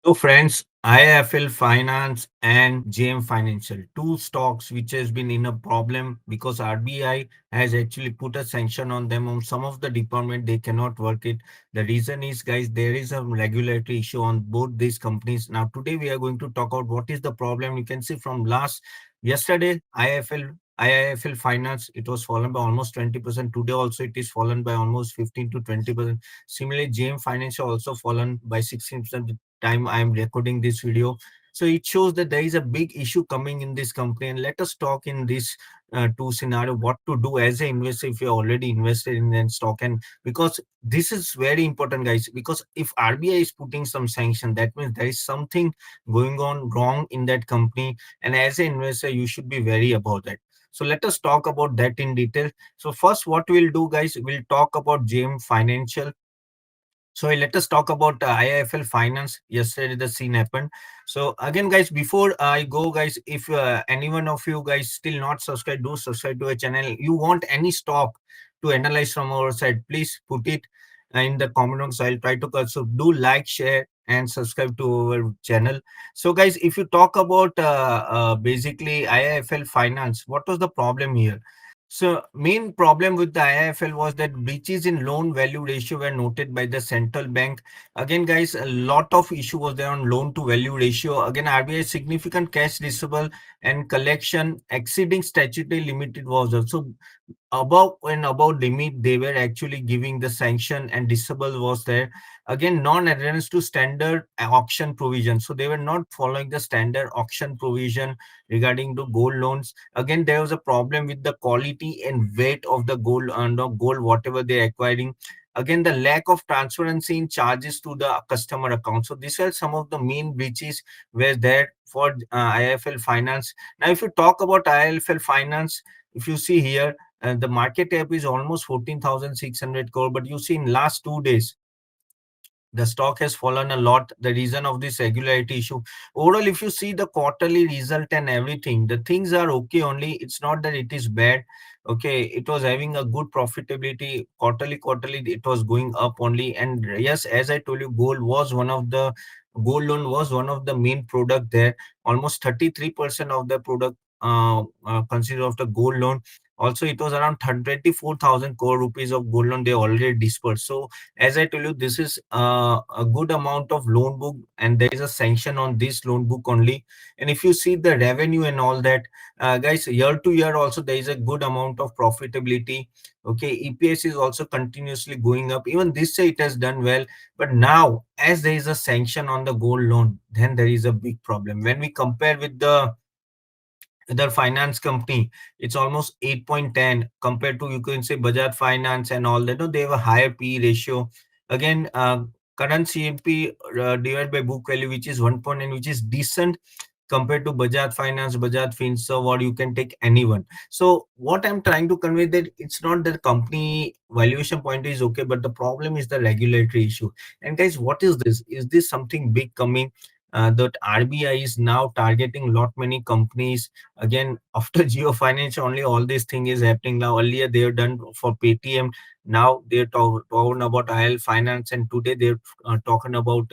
So friends, IIFL Finance and JM Financial, two stocks which has been in a problem because RBI has actually put a sanction on them on some of the department they cannot work it. The reason is guys, there is a regulatory issue on both these companies. Now today we are going to talk about what is the problem. You can see from last yesterday IIFL Finance, it was fallen by almost 20%. Today also it is fallen by almost 15 to 20%. Similarly, JM Financial also fallen by 16% time I am recording this video. So it shows that there is a big issue coming in this company. And let us talk in this two scenario what to do as an investor if you're already invested in that stock. And because this is very important, guys, because if RBI is putting some sanction, that means there is something going on wrong in that company. And as an investor, you should be wary about that. So let us talk about that in detail. So first, what we'll do, guys, we'll talk about JM Financial. So let us talk about IIFL Finance. Yesterday, the scene happened. So again, guys, before I go, guys, if any one of you guys still not subscribed, do subscribe to our channel. You want any stock to analyze from our side, please put it in the comment box. I'll try to cut. So do like, share, and subscribe to our channel. So guys, if you talk about basically IIFL Finance, what was the problem here? So main problem with the IIFL was that breaches in loan value ratio were noted by the central bank. Again, guys, a lot of issue was there on loan to value ratio. Again, RBI significant cash receivable and collection exceeding statutory limited was also above and above limit. They were actually giving the sanction and disable was there. Again, non-adherence to standard auction provision. So they were not following the standard auction provision regarding the gold loans. Again, there was a problem with the quality and weight of the gold and gold whatever they're acquiring. Again, the lack of transparency in charges to the customer account. So these are some of the main breaches were there for IIFL Finance. Now if you talk about IIFL Finance, if you see here, the market cap is almost 14,600 crore, but you see in last 2 days the stock has fallen a lot. The reason of this regularity issue. Overall, if you see the quarterly result and everything, the things are okay only. It's not that it is bad. Okay, it was having a good profitability. Quarterly, it was going up only. And yes, as I told you, gold loan was one of the main product there. Almost 33% of the product consider of the gold loan. Also, it was around 24,000 crore rupees of gold loan they already dispersed. So as I told you, this is a good amount of loan book, and there is a sanction on this loan book only. And if you see the revenue and all that, guys, year to year also there is a good amount of profitability. Okay, EPS is also continuously going up. Even this year it has done well, but now as there is a sanction on the gold loan, then there is a big problem. When we compare with the other finance company, it's almost 8.10 compared to, you can say, Bajaj Finance and all that. No, they have a higher P ratio. Again, current CMP divided by book value, which is 1.9, which is decent compared to Bajaj Finance, Bajaj Finserv, or you can take anyone. So what I'm trying to convey that it's not that company valuation point is okay, but the problem is the regulatory issue. And guys, what is this? Is this something big coming? That RBI is now targeting lot many companies. Again, after Geo Finance only all this thing is happening now. Earlier they have done for Paytm. Now they're talking about IL Finance, and today they're talking about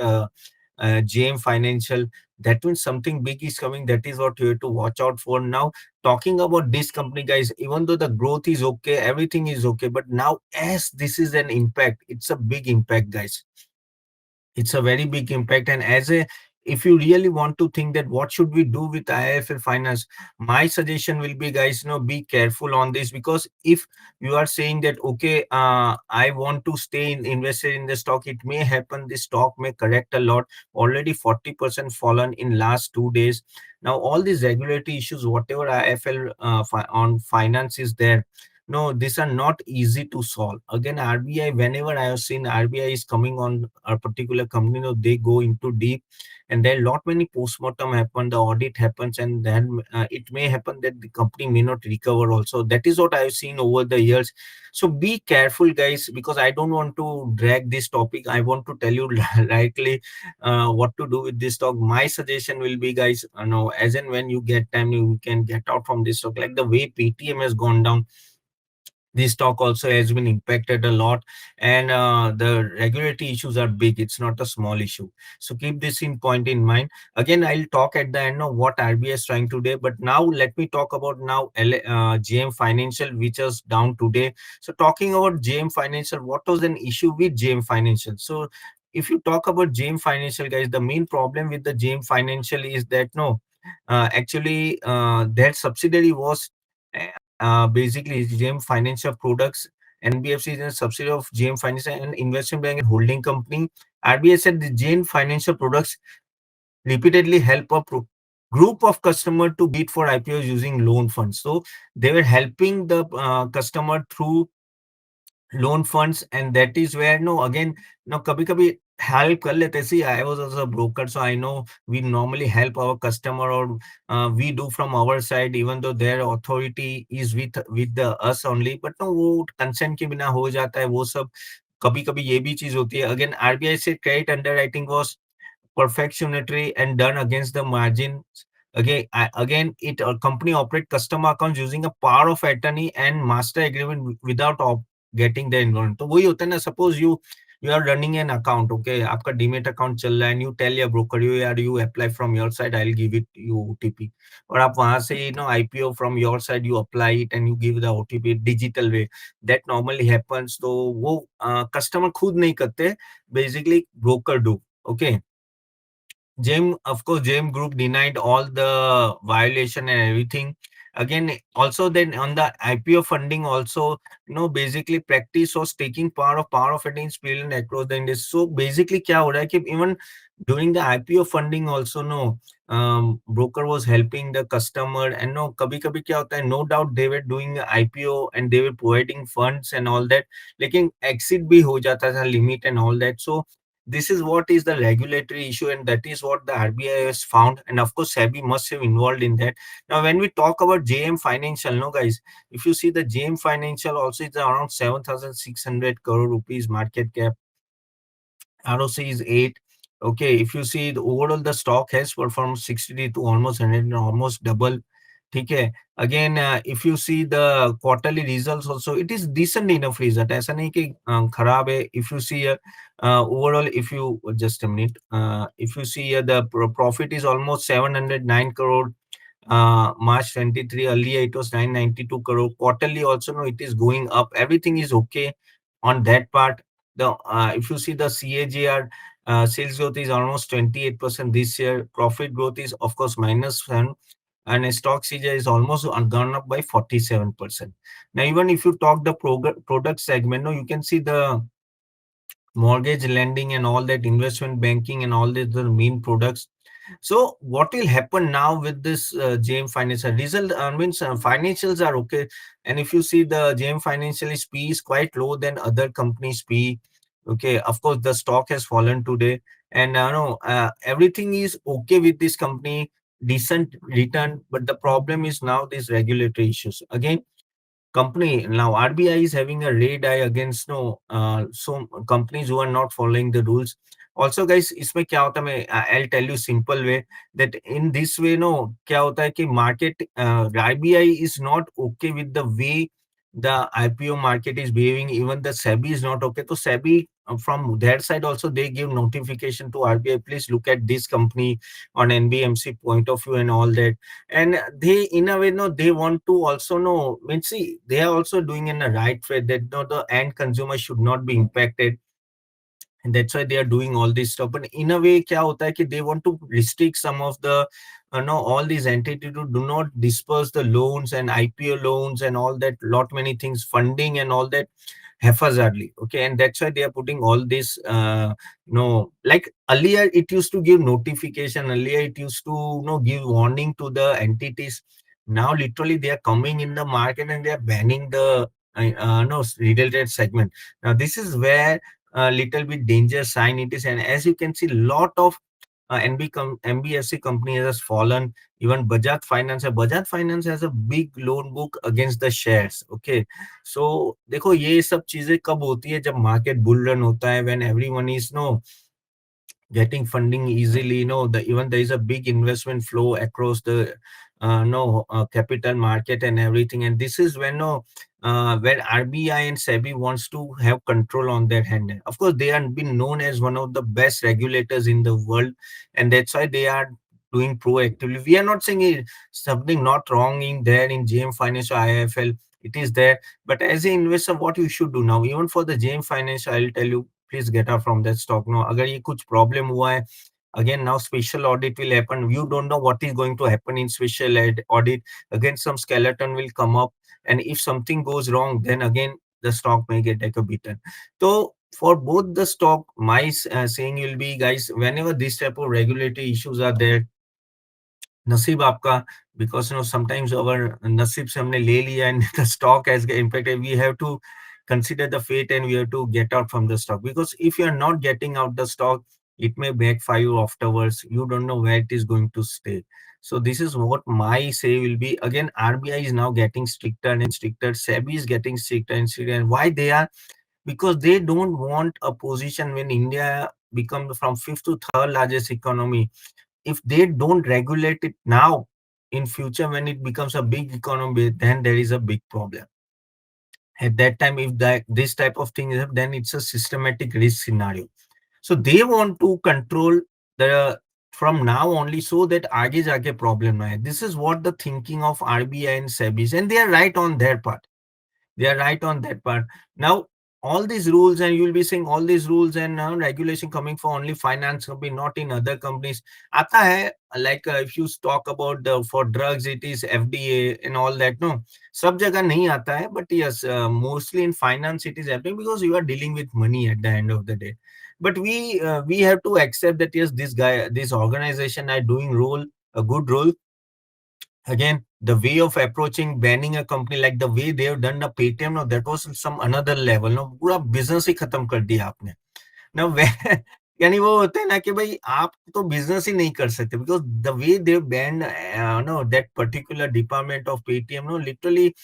JM Financial. That means something big is coming. That is what you have to watch out for. Now, talking about this company, guys, even though the growth is okay, everything is okay, but now as this is an impact, it's a big impact, guys. It's a very big impact. And as a, if you really want to think that what should we do with IIFL Finance, my suggestion will be, guys, be careful on this. Because if you are saying that, okay, I want to stay invested in the stock, it may happen the stock may correct a lot. Already 40% fallen in last 2 days. Now all these regulatory issues, whatever IIFL on finance is there, no, these are not easy to solve. Again, RBI, whenever I have seen RBI is coming on a particular company, they go into deep, and there are lot many postmortem happen, the audit happens, and then it may happen that the company may not recover also. That is what I've seen over the years. So be careful, guys, because I don't want to drag this topic. I want to tell you rightly what to do with this stock. My suggestion will be, guys, as and when you get time, you can get out from this stock. Like the way PTM has gone down, this stock also has been impacted a lot, and the regulatory issues are big. It's not a small issue. So keep this in point in mind. Again, I'll talk at the end of what RBI is trying today, but now let me talk about now JM Financial, which is down today. So talking about JM Financial, what was an issue with JM Financial? So if you talk about JM Financial, guys, the main problem with the JM Financial is that no, actually, their subsidiary was basically JM Financial Products. NBFC is a subsidiary of JM Financial and Investment Bank and Holding Company. RBI said the JM Financial Products repeatedly help a group of customers to bid for IPOs using loan funds. So they were helping the customer through loan funds, and that is where no again no कभी कभी help कर लेते. See, I was also a broker, so I know we normally help our customer, or we do from our side, even though their authority is with the us only, but no वो consent के बिना हो जाता है वो सब. कभी कभी ये भी चीज होती है. Again, RBI said credit underwriting was perfectionary and done against the margins. Again, it company operate customer accounts using a power of attorney and master agreement without getting the involvement. तो वही होता है ना. Suppose you are running an account, okay, आपका demat account चल रहा है, and you tell your broker, you यार you apply from your side, I'll give it you OTP. और आप वहां से IPO from your side you apply it and you give the OTP digital way. That normally happens. तो वो customer खुद नहीं करते, basically broker do. Okay. JAM, of course, JAM Group denied all the violation and everything. Again, also then on the IPO funding also, basically practice was taking power of attaining experience across the industry. So basically क्या हो रहा है कि even during the IPO funding also, no, broker was helping the customer, and no, कभी कभी क्या होता है, no doubt they were doing IPO and they were providing funds and all that, लेकिन exit भी हो जाता था limit and all that. So this is what is the regulatory issue, and that is what the RBI has found. And of course, SEBI must have involved in that. Now, when we talk about JM Financial, no guys, if you see the JM Financial also is around 7,600 crore rupees market cap. ROC is 8. Okay, if you see the overall, the stock has performed 60 to almost 100, almost double. Okay. Again, if you see the quarterly results also, it is decent enough result. ऐसा नहीं कि खराब है. If you see overall, if you just a minute, if you see the profit is almost 709 crore. March 23, earlier it was 992 crore. Quarterly also, no, it is going up. Everything is okay on that part. The if you see the CAGR, sales growth is almost 28% this year. Profit growth is of course -7, and a stock CAGR is almost gone up by 47%. Now, even if you talk the product segment, no, you can see the mortgage lending and all that, investment banking and all that, the main products. So what will happen now with this JM Financial result? Means financials are okay, and if you see the JM Financial P is quite low than other companies P. Okay, of course the stock has fallen today, and no, everything is okay with this company, decent return, but the problem is now these regulatory issues. Again, company now RBI is having a red eye against no so companies who are not following the rules. Also guys, इसमें क्या होता है, मैं I'll tell you simple way that in this way, no, क्या होता है कि market RBI is not okay with the way the IPO market is behaving. Even the SEBI is not okay. So SEBI from their side also they give notification to RBI, please look at this company on NBFC point of view and all that. And they in a way, no, they want to also know, mean, see, they are also doing in a right way that no, the end consumer should not be impacted, and that's why they are doing all this stuff. But in a way क्या होता है कि they want to restrict some of the all these entities to do not disperse the loans and IPO loans and all that, lot many things, funding and all that haphazardly. Okay, and that's why they are putting all this no, like earlier it used to give notification, earlier it used to give warning to the entities. Now literally they are coming in the market and they are banning the no related segment. Now this is where a little bit danger sign it is. And as you can see, lot of NBFC company has fallen. Even Bajaj Finance has a big loan book against the shares. Okay, so देखो ये सब चीजें कब होती है, जब market bull run होता है, when everyone is no getting funding easily. The even there is a big investment flow across the no capital market and everything. And this is when no where RBI and SEBI wants to have control on their hand. Of course, they are been known as one of the best regulators in the world, and that's why they are doing proactively. We are not saying something not wrong in there in JM Finance or IIFL. It is there, but as an investor, what you should do now, even for the JM Finance, I'll tell you, please get out from that stock. No, अगर ये कुछ problem हुआ है, again now special audit will happen. You don't know what is going to happen in special audit. Again, some skeleton will come up, and if something goes wrong, then again the stock may get like a beaten. So for both the stock, my saying will be, guys, whenever this type of regulatory issues are there, नसीब आपका, because sometimes our नसीब से हमने ले लिया and the stock has impacted. We have to consider the fate and we have to get out from the stock, because if you are not getting out the stock, it may backfire you afterwards. You don't know where it is going to stay. So this is what my say will be. Again, RBI is now getting stricter and stricter. SEBI is getting stricter and stricter. And why they are? Because they don't want a position when India becomes from fifth to third largest economy. If they don't regulate it now, in future when it becomes a big economy, then there is a big problem. At that time, if this type of thing is, then it's a systematic risk scenario. So they want to control the from now only, so that आगे जाके problem ना है. This is what the thinking of RBI and SEBI is, and they are right on their part. They are right on that part. Now, all these rules, and you'll be saying all these rules and regulation coming for only finance company, not in other companies. Aata hai, like if you talk about the for drugs, it is FDA and all that. No, sab jagah nahi aata hai, but yes, mostly in finance it is happening because you are dealing with money at the end of the day. But we have to accept that yes, this organization are doing a good role. Again, the way of approaching banning a company, like the way they have done the Paytm, no, that was some another level. No, पूरा business ही खत्म कर दिया आपने. Now, यानी वो होता है ना कि भाई आप तो बिजनेस ही नहीं कर सकते, because the way they banned no that particular department of Paytm, no, literally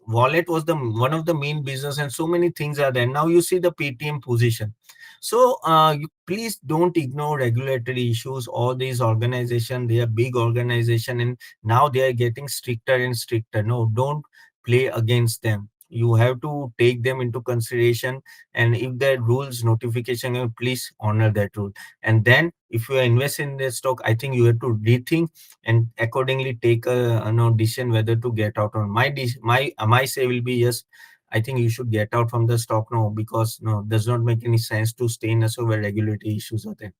wallet was the one of the main business, and so many things are there. Now you see the Paytm position. So you please don't ignore regulatory issues. All these organizations, they are big organization, and now they are getting stricter and stricter. No, don't play against them. You have to take them into consideration, and if there rules notification, please honor that rule. And then if you invest in the stock, I think you have to rethink and accordingly take a decision whether to get out. On my say will be yes, I think you should get out from the stock now, because no, does not make any sense to stay in a so where regulatory issues are there.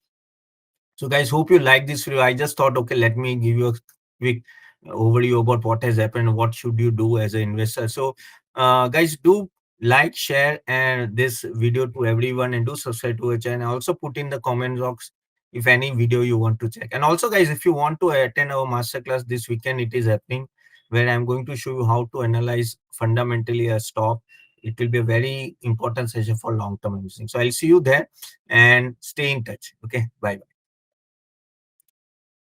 So guys, hope you like this video. I just thought, okay, let me give you a quick overview about what has happened, what should you do as an investor. So guys, do like, share and this video to everyone, and do subscribe to our channel. Also put in the comment box if any video you want to check. And also guys, if you want to attend our masterclass this weekend, it is happening, where I'm going to show you how to analyze fundamentally a stock. It will be a very important session for long-term investing. So I'll see you there, and stay in touch. Okay, bye.